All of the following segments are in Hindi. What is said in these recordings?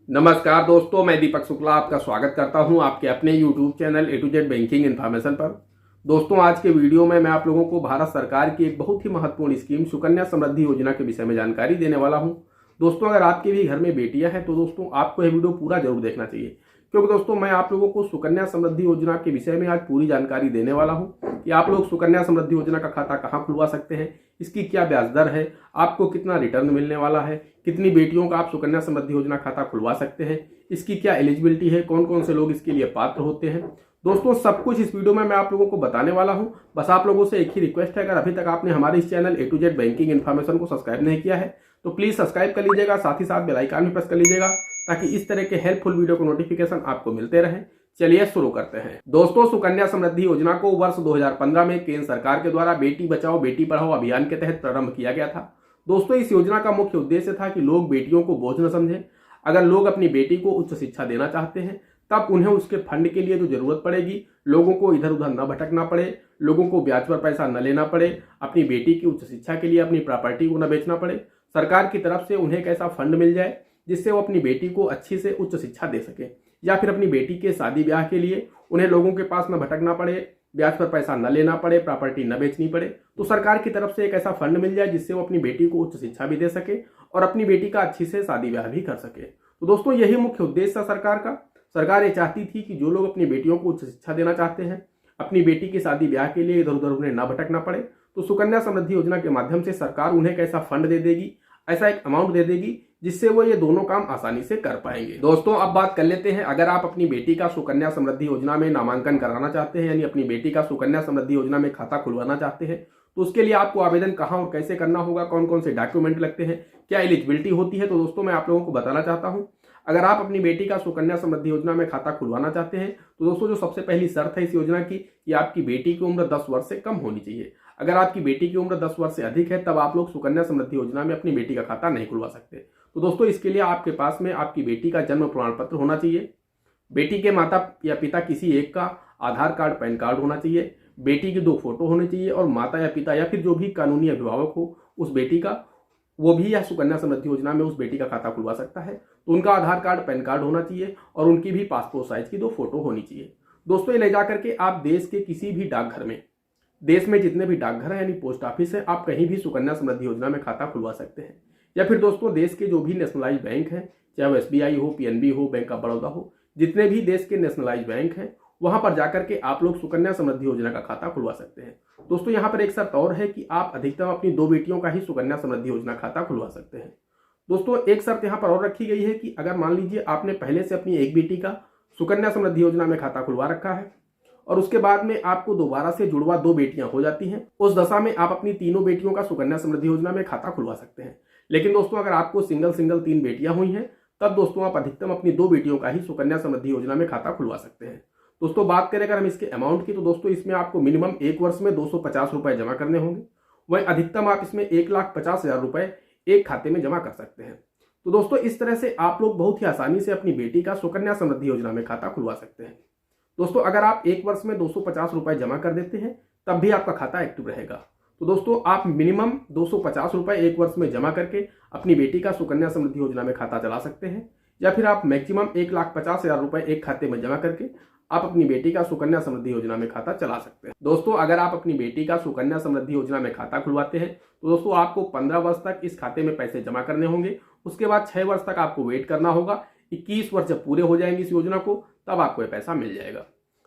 नमस्कार दोस्तों, मैं दीपक शुक्ला आपका स्वागत करता हूं आपके अपने YouTube channel A to Z banking information पर। दोस्तों, आज के वीडियो में मैं आप लोगों को भारत सरकार की एक बहुत ही महत्वपूर्ण स्कीम सुकन्या समृद्धि योजना के विषय में जानकारी देने वाला हूं। दोस्तों, अगर आपके भी घर में बेटियां हैं तो दोस्तों आपको यह वीडियो पूरा जरूर देखना चाहिए, क्योंकि दोस्तों मैं आप लोगों को सुकन्या समृद्धि योजना के विषय में आज पूरी जानकारी देने वाला हूं कि आप लोग सुकन्या समृद्धि योजना का खाता कहां खुलवा सकते हैं, इसकी क्या ब्याज दर है, आपको कितना रिटर्न मिलने वाला है, कितनी बेटियों का आप सुकन्या समृद्धि योजना खाता खुलवा सकते हैं, इसकी क्या एलिजिबिलिटी है, कौन कौन से लोग इसके लिए पात्र होते हैं। दोस्तों, सब कुछ इस वीडियो में मैं आप लोगों को बताने वाला हूं। बस आप लोगों से एक ही रिक्वेस्ट है, अगर अभी तक आपने हमारे इस channel A to Z banking information को सब्सक्राइब नहीं किया है तो प्लीज सब्सक्राइब कर लीजिएगा, साथ ही साथ बेल आइकन भी प्रेस कर लीजिएगा ताकि इस तरह के हेल्पफुल वीडियो को नोटिफिकेशन आपको मिलते रहें। चलिए शुरू करते हैं। दोस्तों, सुकन्या समृद्धि योजना को वर्ष 2015 में केंद्र सरकार के द्वारा बेटी बचाओ बेटी पढ़ाओ अभियान के तहत प्रारंभ किया गया था। दोस्तों, इस योजना का मुख्य उद्देश्य था कि लोग बेटियों को बोझ न समझें। अगर लोग अपनी बेटी को उच्च शिक्षा देना चाहते हैं तब उन्हें उसके फंड के लिए जो जरूरत पड़ेगी, लोगों को इधर उधर न भटकना पड़े, लोगों को ब्याज पर पैसा न लेना पड़े, अपनी बेटी की उच्च शिक्षा के लिए अपनी प्रॉपर्टी को न बेचना पड़े, सरकार की तरफ से उन्हें एक ऐसा फंड मिल जाए जिससे वो अपनी बेटी को अच्छी से उच्च शिक्षा दे सके, या फिर अपनी बेटी के शादी ब्याह के लिए उन्हें लोगों के पास न भटकना पड़े, ब्याज पर पैसा न लेना पड़े, प्रॉपर्टी न बेचनी पड़े, तो सरकार की तरफ से एक ऐसा फंड मिल जाए जिससे वो अपनी बेटी को उच्च शिक्षा भी दे सके और अपनी बेटी का अच्छी से शादी ब्याह भी कर सके। तो दोस्तों, यही मुख्य उद्देश्य था सरकार का। सरकार ये चाहती थी कि जो लोग अपनी बेटियों को उच्च शिक्षा देना चाहते हैं, अपनी बेटी की शादी ब्याह के लिए इधर उधर उन्हें न भटकना पड़े, तो सुकन्या समृद्धि योजना के माध्यम से सरकार उन्हें एक ऐसा फंड दे देगी, ऐसा एक अमाउंट दे देगी जिससे वो ये दोनों काम आसानी से कर पाएंगे। दोस्तों, अब बात कर लेते हैं, अगर आप अपनी बेटी का सुकन्या समृद्धि योजना में नामांकन कराना चाहते हैं, यानी अपनी बेटी का सुकन्या समृद्धि योजना में खाता खुलवाना चाहते हैं, तो उसके लिए आपको आवेदन कहां और कैसे करना होगा, कौन कौन से डॉक्यूमेंट लगते हैं, क्या एलिजिबिलिटी होती है, तो दोस्तों मैं आप लोगों को बताना चाहता हूं। अगर आप अपनी बेटी का सुकन्या समृद्धि योजना में खाता खुलवाना चाहते हैं तो दोस्तों जो सबसे पहली शर्त है इस योजना की कि आपकी बेटी की उम्र 10 वर्ष से कम होनी चाहिए। अगर आपकी बेटी की उम्र 10 वर्ष से अधिक है तब आप लोग सुकन्या समृद्धि योजना में अपनी बेटी का खाता नहीं खुलवा सकते। तो दोस्तों, इसके लिए आपके पास में आपकी बेटी का जन्म प्रमाण पत्र होना चाहिए, बेटी के माता या पिता किसी एक का आधार कार्ड पैन कार्ड होना चाहिए, बेटी की 2 फोटो होने चाहिए और माता या पिता या फिर जो भी कानूनी अभिभावक हो उस बेटी का, वो भी यह सुकन्या समृद्धि योजना में उस बेटी का खाता खुलवा सकता है। तो उनका आधार कार्ड पैन कार्ड होना चाहिए और उनकी भी पासपोर्ट साइज की 2 फोटो होनी चाहिए। दोस्तों, ये ले जाकर के आप देश के किसी भी डाकघर में, देश में जितने भी डाकघर हैं यानी पोस्ट ऑफिस है, आप कहीं भी सुकन्या समृद्धि योजना में खाता खुलवा सकते हैं। या फिर दोस्तों देश के जो भी नेशनलाइज बैंक हैं, चाहे वो SBI हो, PNB हो, बैंक ऑफ बड़ौदा हो, जितने भी देश के नेशनलाइज बैंक हैं वहां पर जाकर के आप लोग सुकन्या समृद्धि योजना का खाता खुलवा सकते हैं। दोस्तों, यहाँ पर एक शर्त और है कि आप अधिकतम अपनी 2 बेटियों का ही सुकन्या समृद्धि योजना खाता खुलवा सकते हैं। दोस्तों, एक शर्त यहाँ पर और रखी गई है कि अगर मान लीजिए आपने पहले से अपनी एक बेटी का सुकन्या समृद्धि योजना में खाता खुलवा रखा है और उसके बाद में आपको दोबारा से जुड़वा 2 बेटियां हो जाती हैं, उस दशा में आप अपनी तीनों बेटियों का सुकन्या समृद्धि योजना में खाता खुलवा सकते हैं। लेकिन दोस्तों, अगर आपको सिंगल 3 बेटियां हुई हैं तब दोस्तों आप अधिकतम अपनी 2 बेटियों का ही सुकन्या समृद्धि योजना में खाता खुलवा सकते हैं। दोस्तों, बात करें अगर हम इसके अमाउंट की, तो दोस्तों इसमें आपको मिनिमम 1 वर्ष में 250 रुपए जमा करने होंगे, वहीं अधिकतम आप इसमें 1,50,000 रुपए एक खाते में जमा कर सकते हैं। तो दोस्तों, इस तरह से आप लोग बहुत ही आसानी से अपनी बेटी का सुकन्या समृद्धि योजना में खाता खुलवा सकते हैं। दोस्तों, अगर आप 1 वर्ष में 250 रुपए जमा कर देते हैं तब भी आपका खाता एक्टिव रहेगा। तो दोस्तों, आप मिनिमम 250 रुपए 1 वर्ष में जमा करके अपनी बेटी का सुकन्या समृद्धि योजना में खाता चला सकते हैं, या फिर आप मैक्सिमम 1,50,000 रुपए एक खाते में जमा करके आप अपनी बेटी का सुकन्या समृद्धि योजना में खाता चला सकते हैं। दोस्तों, अगर आप अपनी बेटी का सुकन्या समृद्धि योजना में खाता खुलवाते हैं तो दोस्तों आपको 15 वर्ष तक इस खाते में पैसे जमा करने होंगे। उसके बाद 6 वर्ष तक आपको वेट करना होगा। 21 वर्ष जब पूरे हो जाएंगे इस योजना को तब आपको ये पैसा मिल जाएगा।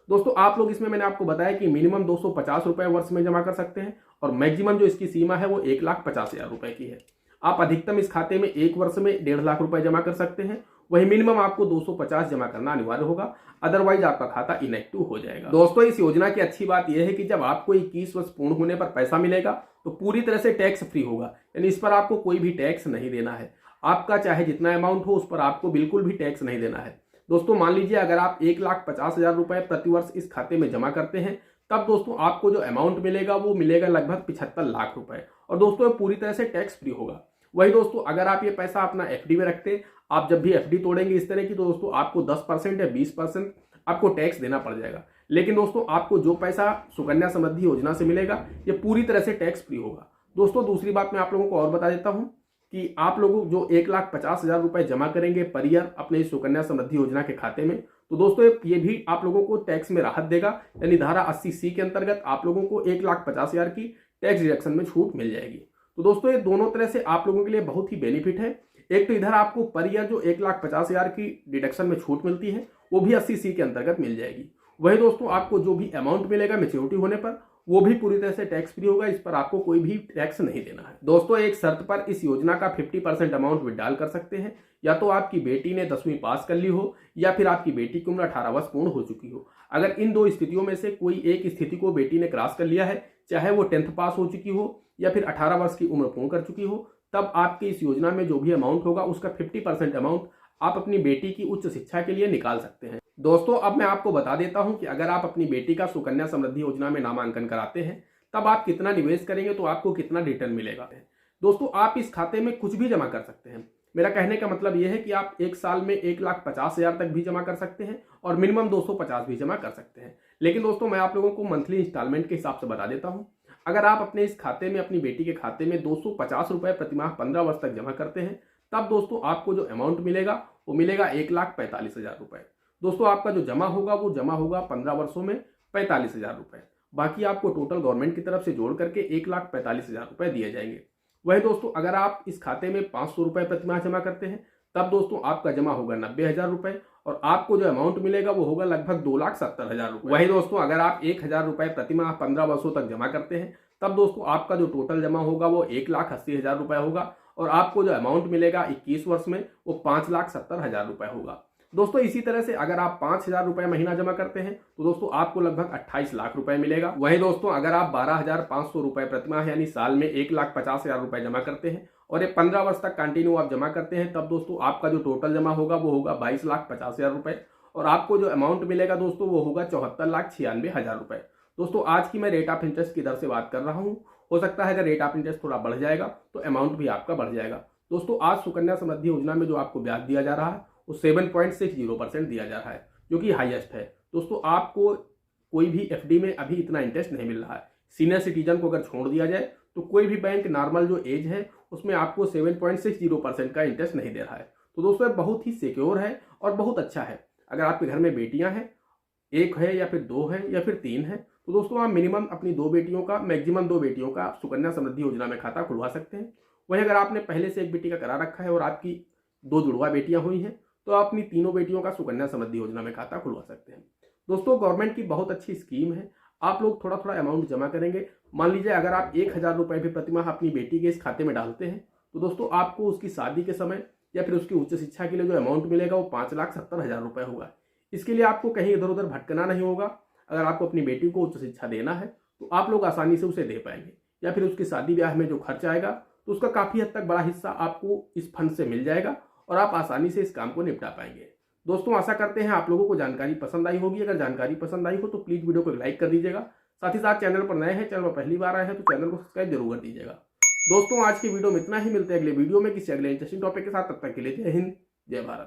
दोस्तों, आप लोग इसमें मैंने आपको बताया कि मिनिमम 250 रुपए वर्ष में जमा कर सकते हैं और मैक्सिमम जो इसकी सीमा है वो 1,50,000 रुपए की है। आप अधिकतम इस खाते में 1 वर्ष में 1.5 लाख रुपए जमा कर सकते हैं, वही मिनिमम आपको 250 जमा करना अनिवार्य होगा, अदरवाइज आपका खाता इनएक्टिव हो जाएगा। दोस्तों, इस योजना की अच्छी बात यह है कि जब आपको 21 वर्ष पूर्ण होने पर पैसा मिलेगा तो पूरी तरह से टैक्स फ्री होगा, यानी इस पर आपको कोई भी टैक्स नहीं देना है। आपका चाहे जितना अमाउंट हो उस पर आपको बिल्कुल भी टैक्स नहीं देना है। दोस्तों, मान लीजिए अगर आप 1,50,000 रुपए प्रतिवर्ष इस खाते में जमा करते हैं तब दोस्तों आपको जो अमाउंट मिलेगा वो मिलेगा लगभग 75 लाख रुपए, और दोस्तों पूरी तरह से टैक्स फ्री होगा। वही दोस्तों, अगर आप ये पैसा अपना FD में रखते, आप जब भी FD तोड़ेंगे इस तरह की, तो दोस्तों आपको 10% या 20% आपको टैक्स देना पड़ जाएगा। लेकिन दोस्तों, आपको जो पैसा सुकन्या समृद्धि योजना से मिलेगा ये पूरी तरह से टैक्स फ्री होगा। दोस्तों, दूसरी बात मैं आप लोगों को और बता देता हूं कि आप लोग जो 1,50,000 रुपए जमा करेंगे पर ईयर अपने इस सुकन्या समृद्धि योजना के खाते में, तो दोस्तों ये भी आप लोगों को टैक्स में राहत देगा। यानी धारा 80C के अंतर्गत आप लोगों को 1,50,000 की टैक्स डिडक्शन में छूट मिल जाएगी। तो दोस्तों ये दोनों तरह से आप लोगों के लिए बहुत ही बेनिफिट है। एक तो इधर आपको पर ईयर जो 1,50,000 की डिडक्शन में छूट मिलती है वो भी 80C के अंतर्गत मिल जाएगी। वही दोस्तों आपको जो भी अमाउंट मिलेगा मैच्योरिटी होने पर वो भी पूरी तरह से टैक्स फ्री होगा, इस पर आपको कोई भी टैक्स नहीं देना है। दोस्तों एक शर्त पर इस योजना का 50% अमाउंट विड्रॉल कर सकते हैं, या तो आपकी बेटी ने 10वीं पास कर ली हो या फिर आपकी बेटी की उम्र 18 वर्ष पूर्ण हो चुकी हो। अगर इन दो स्थितियों में से कोई एक स्थिति को बेटी ने क्रॉस कर लिया है, चाहे वो 10th पास हो चुकी हो या फिर 18 वर्ष की उम्र पूर्ण कर चुकी हो, तब आपकी इस योजना में जो भी अमाउंट होगा उसका 50% अमाउंट आप अपनी बेटी की उच्च शिक्षा के लिए निकाल सकते हैं। दोस्तों अब मैं आपको बता देता हूं कि अगर आप अपनी बेटी का सुकन्या समृद्धि योजना में नामांकन कराते हैं तब आप कितना निवेश करेंगे तो आपको कितना रिटर्न मिलेगा। दोस्तों आप इस खाते में कुछ भी जमा कर सकते हैं। मेरा कहने का मतलब यह है कि आप एक साल में 1,50,000 तक भी जमा कर सकते हैं और मिनिमम 250 भी जमा कर सकते हैं। लेकिन दोस्तों मैं आप लोगों को मंथली इंस्टॉलमेंट के हिसाब से बता देता हूं। अगर आप अपने इस खाते में अपनी बेटी के खाते में 250 रुपए प्रतिमाह 15 वर्ष तक जमा करते हैं, तब दोस्तों आपको जो अमाउंट मिलेगा वो मिलेगा 1,45,000 रुपए। दोस्तों आपका जो जमा होगा वो जमा होगा 15 वर्षों में 45,000 रुपए। बाकी आपको टोटल गवर्नमेंट की तरफ से जोड़ करके 1,45,000 रुपए दिए जाएंगे। वही दोस्तों अगर आप इस खाते में 500 रुपए प्रतिमाह जमा करते हैं तब दोस्तों आपका जमा होगा 90,000 रुपए और आपको जो अमाउंट मिलेगा वो होगा लगभग 2,70,000 रुपए। वही दोस्तों अगर आप 1,000 रुपए प्रतिमाह 15 वर्षों तक जमा करते हैं तब दोस्तों आपका जो टोटल जमा होगा वो 1,80,000 रुपए होगा और आपको जो अमाउंट मिलेगा 21 वर्ष में वो 5,70,000 रुपए होगा। दोस्तों इसी तरह से अगर आप 5,000 रुपए महीना जमा करते हैं तो दोस्तों आपको लगभग 28 लाख रुपए मिलेगा। वही दोस्तों अगर आप 12,500 रुपए प्रतिमाह यानी साल में 1,50,000 रुपए जमा करते हैं और ये 15 वर्ष तक कंटिन्यू आप जमा करते हैं तब दोस्तों आपका जो टोटल जमा होगा वो होगा 22,50,000 रुपए और आपको जो अमाउंट मिलेगा दोस्तों वो होगा 74,96,000 रुपए। दोस्तों आज की मैं रेट ऑफ इंटरेस्ट की दर से बात कर रहा हूँ। हो सकता है अगर रेट ऑफ इंटरेस्ट थोड़ा बढ़ जाएगा तो अमाउंट भी आपका बढ़ जाएगा। दोस्तों आज सुकन्या समृद्धि योजना में जो आपको ब्याज दिया जा रहा है वो 7.60% दिया जा रहा है, जो कि हाईएस्ट है। दोस्तों आपको कोई भी एफडी में अभी इतना इंटरेस्ट नहीं मिल रहा है। सीनियर सिटीजन को अगर छोड़ दिया जाए तो कोई भी बैंक नॉर्मल जो एज है उसमें आपको 7.60% का इंटरेस्ट नहीं दे रहा है। तो दोस्तों ये बहुत ही सिक्योर है और बहुत अच्छा है। अगर आपके घर में बेटियां हैं, एक है या फिर दो है या फिर तीन है, तो दोस्तों आप मिनिमम अपनी मैक्सिमम दो बेटियों का सुकन्या समृद्धि योजना में खाता खुलवा सकते हैं। वहीं अगर आपने पहले से एक बेटी का करा रखा है और आपकी 2 जुड़वा बेटियां हुई हैं तो आप अपनी तीनों बेटियों का सुकन्या समृद्धि योजना में खाता खुलवा सकते हैं। दोस्तों गवर्नमेंट की बहुत अच्छी स्कीम है। आप लोग थोड़ा थोड़ा अमाउंट जमा करेंगे। मान लीजिए अगर आप 1,000 रुपए भी प्रतिमाह अपनी बेटी के इस खाते में डालते हैं तो दोस्तों आपको उसकी शादी के समय या फिर उसकी उच्च शिक्षा के लिए जो अमाउंट मिलेगा वो 5,70,000 रुपए होगा। इसके लिए आपको कहीं इधर उधर भटकना नहीं होगा। अगर आपको अपनी बेटी को उच्च शिक्षा देना है तो आप लोग आसानी से उसे दे पाएंगे, या फिर उसकी शादी ब्याह में जो खर्च आएगा तो उसका काफ़ी हद तक बड़ा हिस्सा आपको इस फंड से मिल जाएगा और आप आसानी से इस काम को निपटा पाएंगे। दोस्तों आशा करते हैं आप लोगों को जानकारी पसंद आई होगी। अगर जानकारी पसंद आई हो तो प्लीज़ वीडियो को लाइक कर दीजिएगा। साथ ही साथ चैनल पर नए हैं, चैनल पर पहली बार आए हैं तो चैनल को सब्सक्राइब जरूर कर दीजिएगा। दोस्तों आज की वीडियो में इतना ही। मिलते हैं अगले वीडियो में किसी अगले इंटरेस्टिंग टॉपिक के साथ। तब तक के लिए जय हिंद, जय भारत।